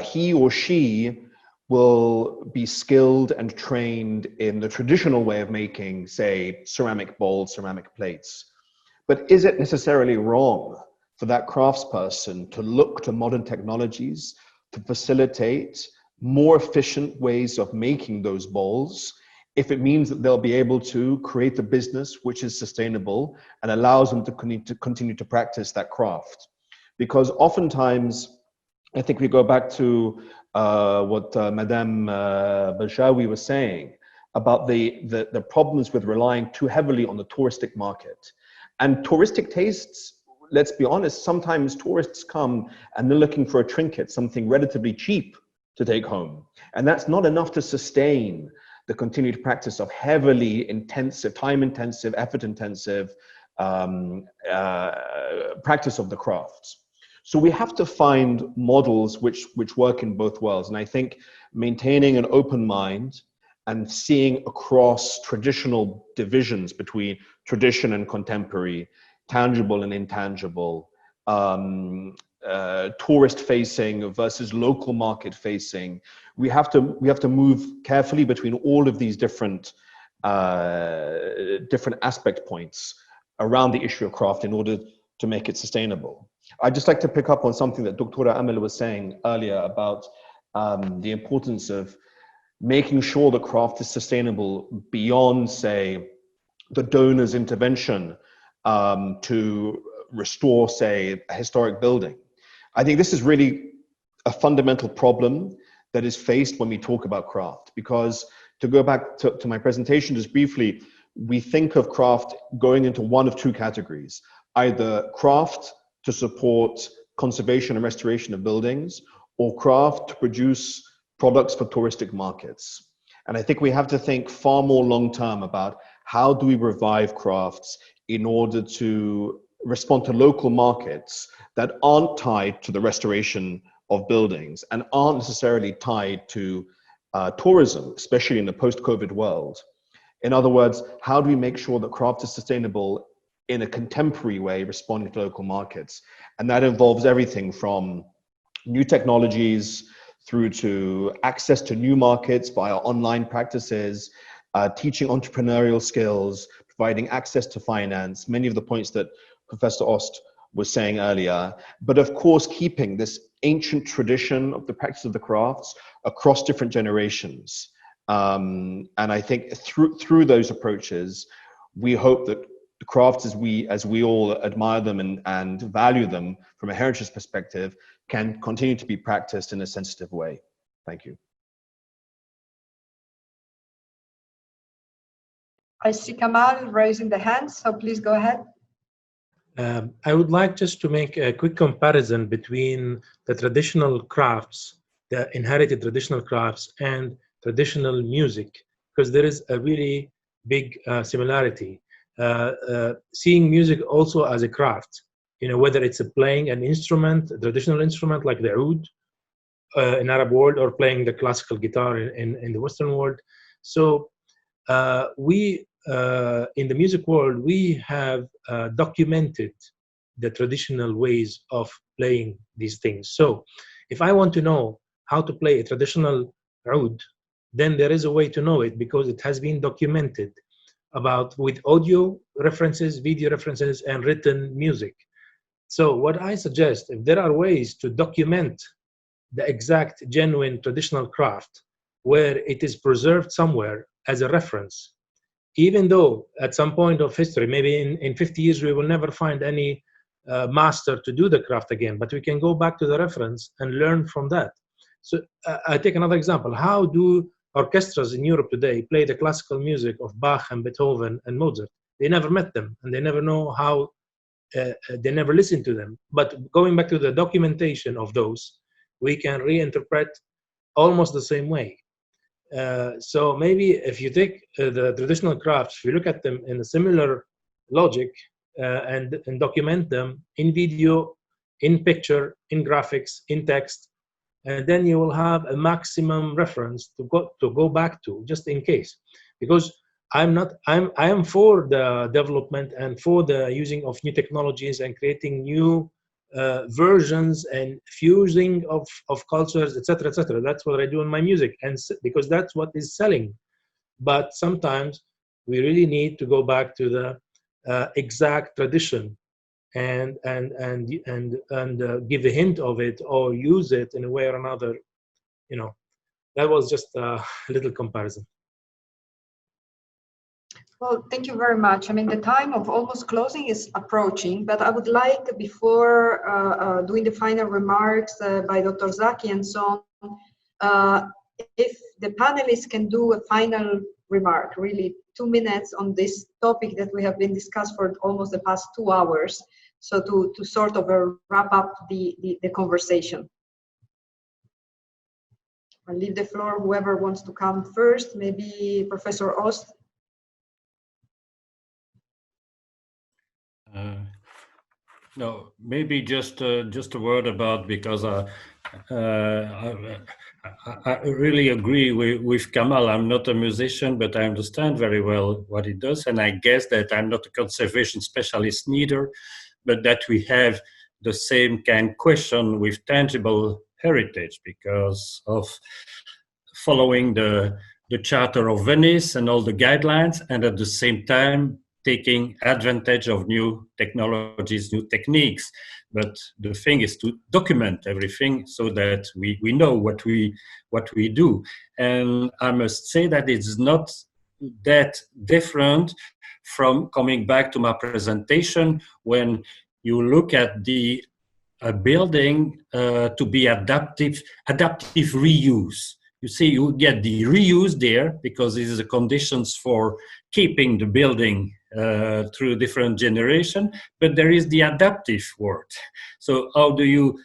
he or she will be skilled and trained in the traditional way of making, say, ceramic bowls, ceramic plates. But is it necessarily wrong for that craftsperson to look to modern technologies to facilitate more efficient ways of making those bowls if it means that they'll be able to create a business which is sustainable and allows them to continue to practice that craft? Because oftentimes, I think we go back to what Madame Balshawi was saying about the problems with relying too heavily on the touristic market. And touristic tastes, let's be honest, sometimes tourists come and they're looking for a trinket, something relatively cheap to take home. And that's not enough to sustain the continued practice of heavily intensive, time-intensive, effort-intensive practice of the crafts. So we have to find models which work in both worlds. And I think maintaining an open mind and seeing across traditional divisions between tradition and contemporary, tangible and intangible, tourist facing versus local market facing, we have to move carefully between all of these different aspect points around the issue of craft in order to make it sustainable. I'd just like to pick up on something that Dr. Amel was saying earlier about the importance of making sure the craft is sustainable beyond, say, the donor's intervention to restore, say, a historic building. I think this is really a fundamental problem that is faced when we talk about craft, because to go back to my presentation just briefly, we think of craft going into one of two categories, either craft to support conservation and restoration of buildings, or craft to produce products for touristic markets. And I think we have to think far more long-term about how do we revive crafts in order to respond to local markets that aren't tied to the restoration of buildings and aren't necessarily tied to tourism, especially in the post-COVID world. In other words, how do we make sure that craft is sustainable in a contemporary way, responding to local markets? And that involves everything from new technologies through to access to new markets via online practices, teaching entrepreneurial skills, providing access to finance, many of the points that Professor Ost was saying earlier, but of course, keeping this ancient tradition of the practice of the crafts across different generations. And I think through those approaches, we hope that the crafts, as we all admire them and value them from a heritage perspective, can continue to be practiced in a sensitive way. Thank you. I see Kamal raising the hand, so please go ahead. I would like just to make a quick comparison between the traditional crafts, the inherited traditional crafts, and traditional music, because there is a really big similarity. Seeing music also as a craft, whether it's playing an instrument, a traditional instrument like the oud in Arab world, or playing the classical guitar in the Western world. So we in the music world, we have documented the traditional ways of playing these things. So if I want to know how to play a traditional oud, then there is a way to know it, because it has been documented with audio references, video references, and written music. So what I suggest, if there are ways to document the exact genuine traditional craft where it is preserved somewhere as a reference, even though at some point of history, maybe in 50 years, we will never find any master to do the craft again, but we can go back to the reference and learn from that. So I take another example. How do orchestras in Europe today play the classical music of Bach and Beethoven and Mozart? They never met them, and they never know how, they never listened to them. But going back to the documentation of those, we can reinterpret almost the same way. So maybe if you take the traditional crafts, if you look at them in a similar logic and document them in video, in picture, in graphics, in text, and then you will have a maximum reference to go back to, just in case. Because I am for the development and for the using of new technologies and creating new versions and fusing of cultures, etc., etc. That's what I do in my music, and because that's what is selling. But sometimes we really need to go back to the exact tradition and give a hint of it or use it in a way or another. That was just a little comparison. Well, thank you very much. I mean, the time of almost closing is approaching, but I would like, before doing the final remarks by Dr. Zaki and so on, if the panelists can do a final remark, really 2 minutes on this topic that we have been discussed for almost the past 2 hours, so to sort of wrap up the conversation. I'll leave the floor, whoever wants to come first, maybe Professor Ost. No, maybe just a word about, because I really agree with Kamal. I'm not a musician, but I understand very well what he does, and I guess that I'm not a conservation specialist neither, but that we have the same kind of question with tangible heritage because of following the Charter of Venice and all the guidelines, and at the same time taking advantage of new technologies, new techniques. But the thing is to document everything so that we know what we do. And I must say that it's not that different from coming back to my presentation when you look at a building to be adaptive reuse. You see, you get the reuse there because this is the conditions for keeping the building through different generation, but there is the adaptive word. So how do you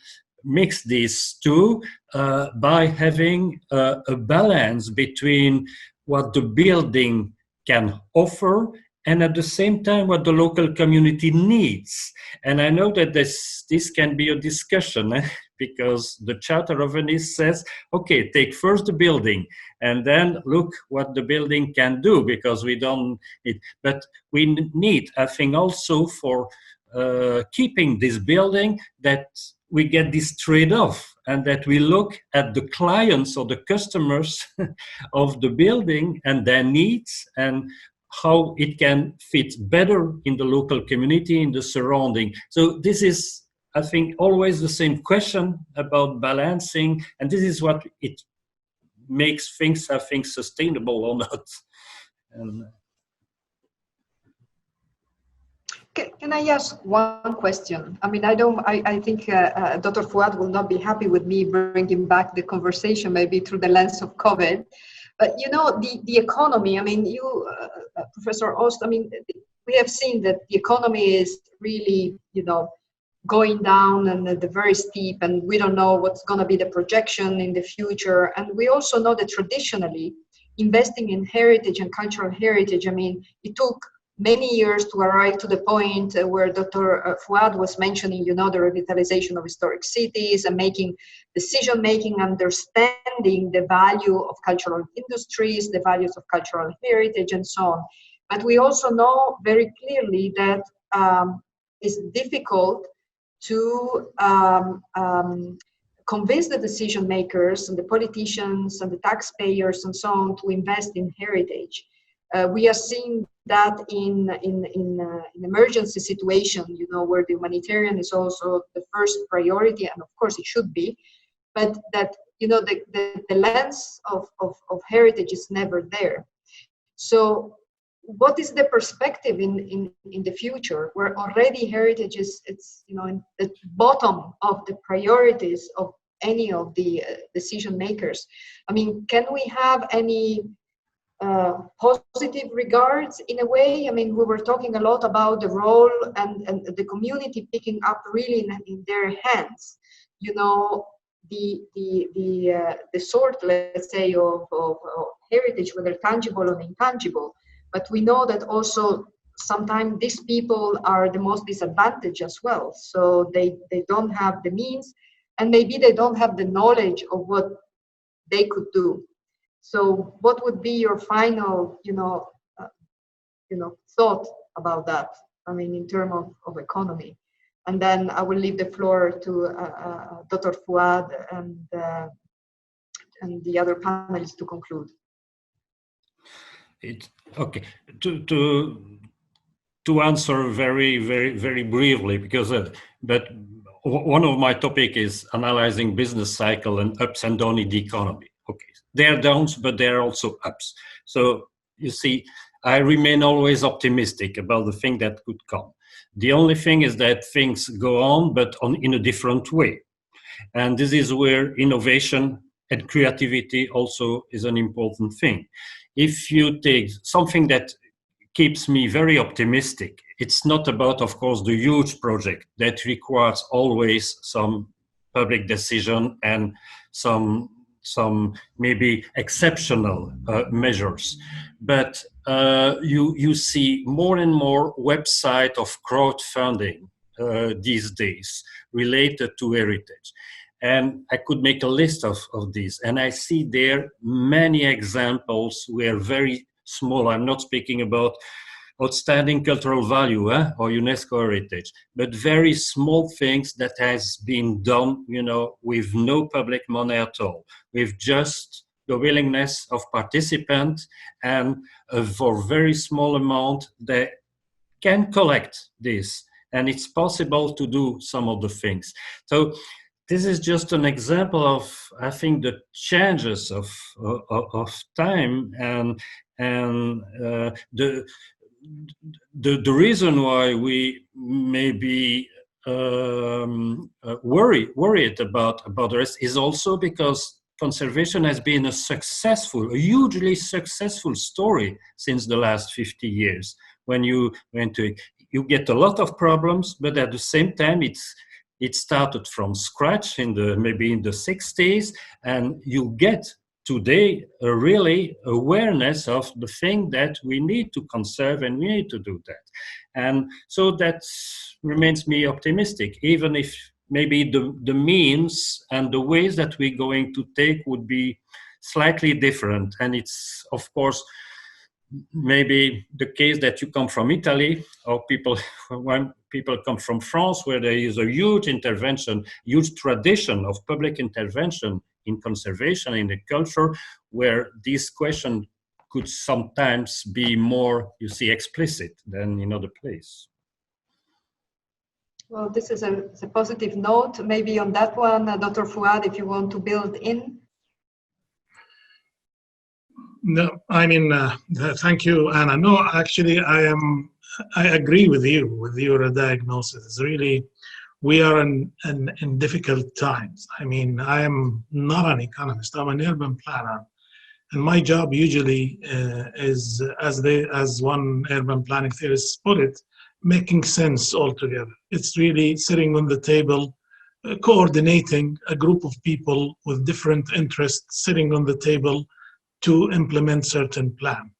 mix these two by having a balance between what the building can offer and at the same time what the local community needs? And I know that this can be a discussion because the Charter of Venice says, okay, take first the building and then look what the building can do, because we don't need, but we need, I think, also for keeping this building, that we get this trade-off and that we look at the clients or the customers of the building and their needs and how it can fit better in the local community, in the surrounding. So this is, I think, always the same question about balancing, and this is what it makes things, I think, sustainable or not. And can I ask one question? I mean, I think Dr. Fouad will not be happy with me bringing back the conversation maybe through the lens of COVID. But, you know, the economy, I mean, you, Professor Ost, I mean, we have seen that the economy is really, you know, going down and the very steep, and we don't know what's going to be the projection in the future. And we also know that traditionally, investing in heritage and cultural heritage, I mean, it took many years to arrive to the point where Dr. Fouad was mentioning, you know, the revitalization of historic cities and making decision-making, understanding the value of cultural industries, the values of cultural heritage, and so on. But we also know very clearly that it's difficult to convince the decision makers and the politicians and the taxpayers and so on to invest in heritage. We are seeing that in emergency situation, you know, where the humanitarian is also the first priority, and of course it should be, but that, you know, the lens of heritage is never there. So what is the perspective in the future, where already heritage is, it's, you know, in the bottom of the priorities of any of the decision makers? I mean, can we have any positive regards in a way? I mean, we were talking a lot about the role and the community picking up really in their hands, you know, the sort, let's say, of heritage, whether tangible or intangible. But we know that also sometimes these people are the most disadvantaged as well. So they don't have the means, and maybe they don't have the knowledge of what they could do. So what would be your final, thought about that? I mean, in terms of economy. And then I will leave the floor to Dr. Fouad and the other panelists to conclude. Okay. To answer very, very, very briefly, because but one of my topic is analyzing business cycle and ups and downs in the economy. Okay, there are downs, but there are also ups. So you see, I remain always optimistic about the thing that could come. The only thing is that things go on, but in a different way. And this is where innovation and creativity also is an important thing. If you take something that keeps me very optimistic, it's not about, of course, the huge project that requires always some public decision and some maybe exceptional measures. but you see more and more websites of crowdfunding these days related to heritage. And I could make a list of these, and I see there many examples where very small, I'm not speaking about outstanding cultural value or UNESCO heritage, but very small things that has been done, you know, with no public money at all, with just the willingness of participants, and for very small amount they can collect this, and it's possible to do some of the things. So this is just an example of, I think, the changes of time, and the reason why we may be worried about the rest is also because conservation has been a hugely successful story since the last 50 years. When you went to it, you get a lot of problems, but at the same time, it started from scratch maybe in the 60s, and you get today a really awareness of the thing that we need to conserve, and we need to do that. And so that remains me optimistic, even if maybe the means and the ways that we're going to take would be slightly different. And it's, of course, maybe the case that you come from Italy, or when people come from France, where there is a huge tradition of public intervention in conservation, in the culture, where this question could sometimes be more, you see, explicit than in other places. Well, this is a positive note. Maybe on that one, Dr. Fouad, if you want to build in. No, I mean, thank you, Anna. No, actually, I agree with you, with your diagnosis. It's really, we are in difficult times. I mean, I am not an economist, I'm an urban planner. And my job usually is, as one urban planning theorist put it, making sense altogether. It's really sitting on the table, coordinating a group of people with different interests, sitting on the table to implement certain plan.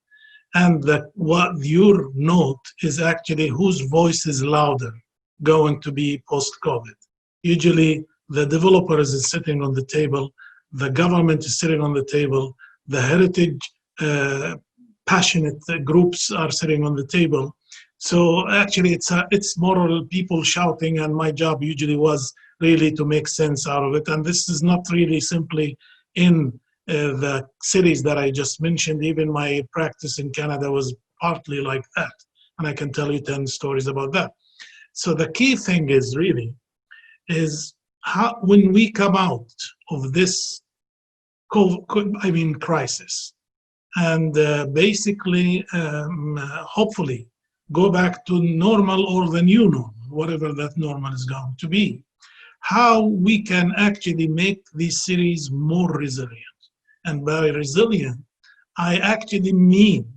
And what your note is actually whose voice is louder going to be post-COVID. Usually the developer is sitting on the table, the government is sitting on the table, the heritage passionate groups are sitting on the table. So actually it's more people shouting, and my job usually was really to make sense out of it. And this is not really simply in the cities that I just mentioned. Even my practice in Canada was partly like that. And I can tell you 10 stories about that. So the key thing is really, is how, when we come out of this crisis, and basically, hopefully, go back to normal or the new normal, whatever that normal is going to be, how we can actually make these cities more resilient. And by resilient, I actually mean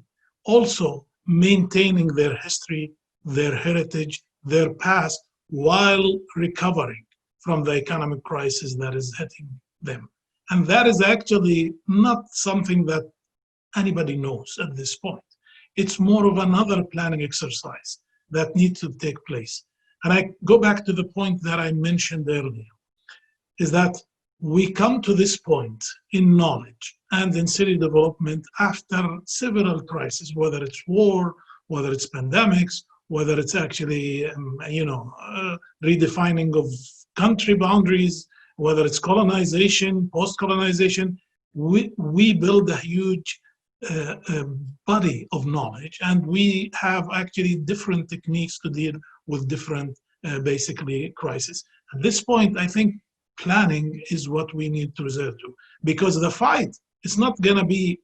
also maintaining their history, their heritage, their past, while recovering from the economic crisis that is hitting them. And that is actually not something that anybody knows at this point. It's more of another planning exercise that needs to take place. And I go back to the point that I mentioned earlier, is that we come to this point in knowledge and in city development after several crises, whether it's war, whether it's pandemics, whether it's actually, redefining of country boundaries, whether it's colonization, post-colonization. We build a huge body of knowledge, and we have actually different techniques to deal with different, basically, crises. At this point, I think planning is what we need to resort to, because the fight is not going to be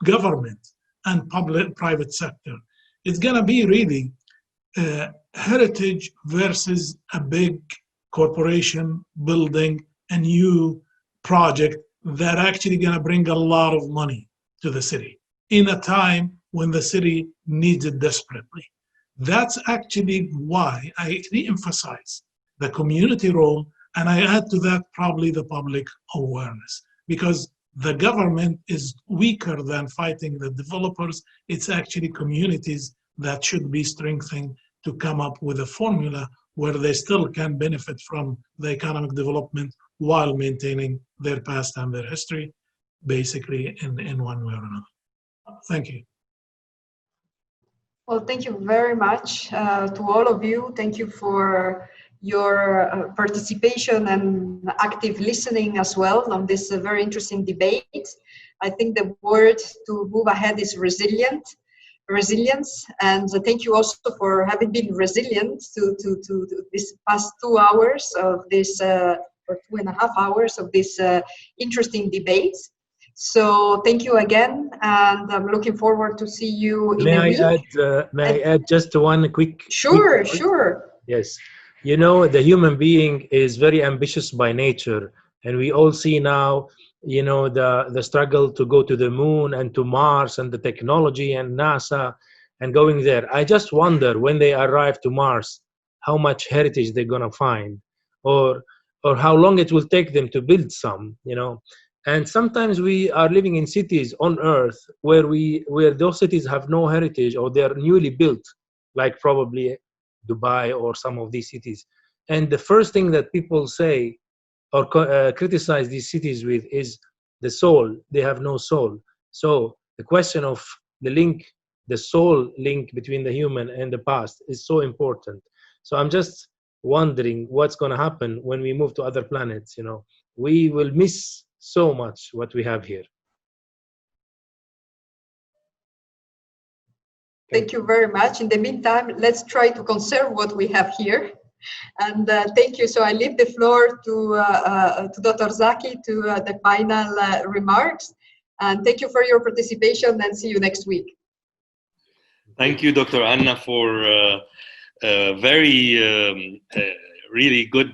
government and private sector. It's going to be really heritage versus a big corporation building a new project that actually going to bring a lot of money to the city in a time when the city needs it desperately. That's actually why I re-emphasize the community role, and I add to that probably the public awareness, because the government is weaker than fighting the developers. It's actually communities that should be strengthened to come up with a formula where they still can benefit from the economic development while maintaining their past and their history, basically in one way or another. Thank you. Well, thank you very much to all of you. Thank you for your participation and active listening as well on this very interesting debate. I think the word to move ahead is resilience. And thank you also for having been resilient to this past 2 hours of this, or 2.5 hours of this interesting debate. So thank you again, and I'm looking forward to see you in a week. May I add just one quick? Sure, quick sure. Yes. You know, the human being is very ambitious by nature, and we all see now, you know, the struggle to go to the moon and to Mars and the technology and NASA and going there. I just wonder when they arrive to Mars, how much heritage they're gonna find, or how long it will take them to build some, you know. And sometimes we are living in cities on Earth where those cities have no heritage, or they're newly built, like probably Dubai or some of these cities. And the first thing that people say or criticize these cities with is the soul. They have no soul. So the question of the link, the soul link between the human and the past is so important. So I'm just wondering what's going to happen when we move to other planets. You know, we will miss so much what we have here. Thank you very much. In the meantime, let's try to conserve what we have here. And thank you. So I leave the floor to Dr. Zaki to the final remarks. And thank you for your participation, and see you next week. Thank you, Dr. Anna, for very really good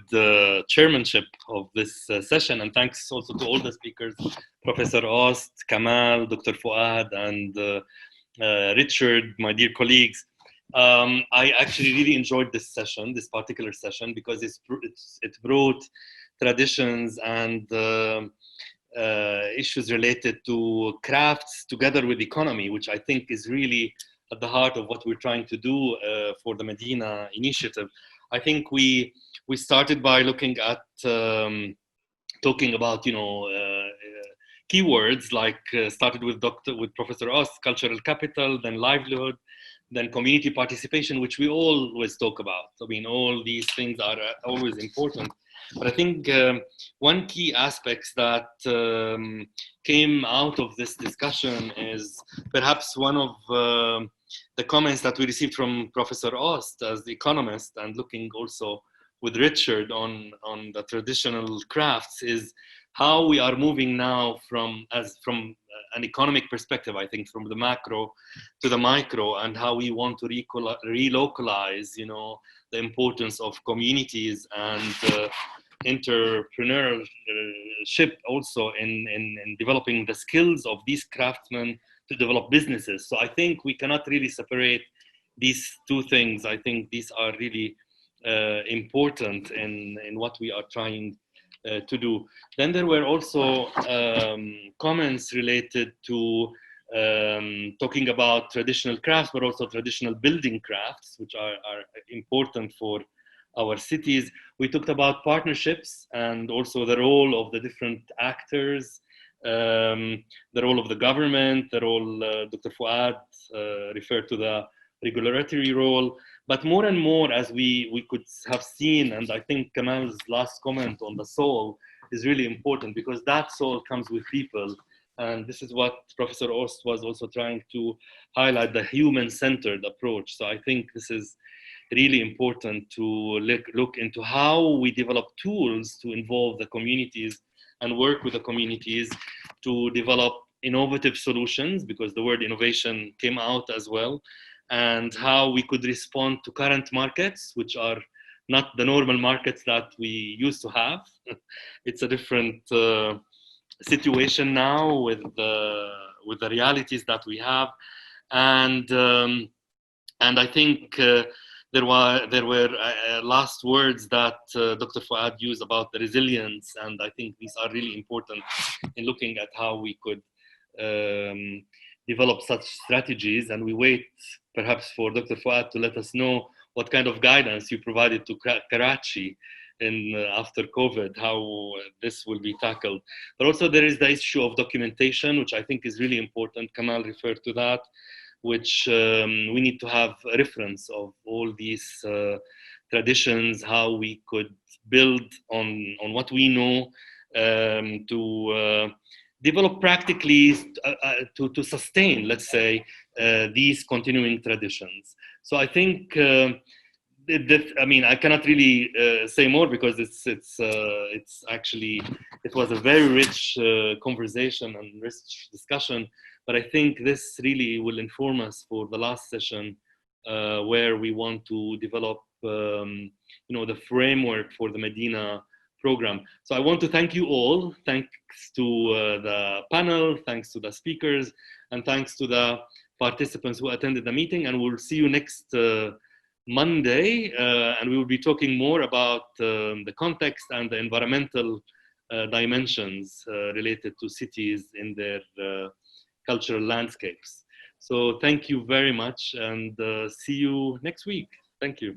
chairmanship of this session, and thanks also to all the speakers, Professor Ost, Kamal, Dr. Fuad, and Richard, my dear colleagues. I actually really enjoyed this session, this particular session, because it brought traditions and issues related to crafts together with economy, which I think is really at the heart of what we're trying to do for the MEDINA initiative. I think we started by looking at talking about, you know, keywords, like started with Professor Ost, cultural capital, then livelihood, then community participation, which we always talk about. I mean, all these things are always important. But I think one key aspect that came out of this discussion is perhaps one of the comments that we received from Professor Ost as the economist, and looking also with Richard on the traditional crafts, is how we are moving now from an economic perspective, I think, from the macro to the micro, and how we want to relocalize, you know, the importance of communities and entrepreneurship also in developing the skills of these craftsmen to develop businesses. So I think we cannot really separate these two things. I think these are really important in what we are trying to do. Then there were also comments related to talking about traditional crafts, but also traditional building crafts, which are important for our cities. We talked about partnerships and also the role of the different actors, the role of the government, the role Dr. Fuad referred to the regulatory role. But more and more, as we could have seen, and I think Kamal's last comment on the soul is really important, because that soul comes with people. And this is what Professor Ost was also trying to highlight, the human-centered approach. So I think this is really important to look into how we develop tools to involve the communities and work with the communities to develop innovative solutions, because the word innovation came out as well, and how we could respond to current markets, which are not the normal markets that we used to have. It's a different situation now with the realities that we have, and I think there were last words that Dr. Fuad used about the resilience, and I think these are really important in looking at how we could develop such strategies. And we wait perhaps for Dr. Fuad to let us know what kind of guidance you provided to Karachi after COVID, how this will be tackled. But also there is the issue of documentation, which I think is really important. Kamal referred to that, which we need to have a reference of all these traditions, how we could build on what we know to develop practically to sustain, let's say, these continuing traditions. So I think, I mean, I cannot really say more because it's actually, it was a very rich conversation and rich discussion. But I think this really will inform us for the last session, where we want to develop, you know, the framework for the MEDINA program. So I want to thank you all. Thanks to the panel, thanks to the speakers, and thanks to the participants who attended the meeting. And we'll see you next Monday, and we will be talking more about the context and the environmental dimensions related to cities in their cultural landscapes. So thank you very much, and see you next week. Thank you.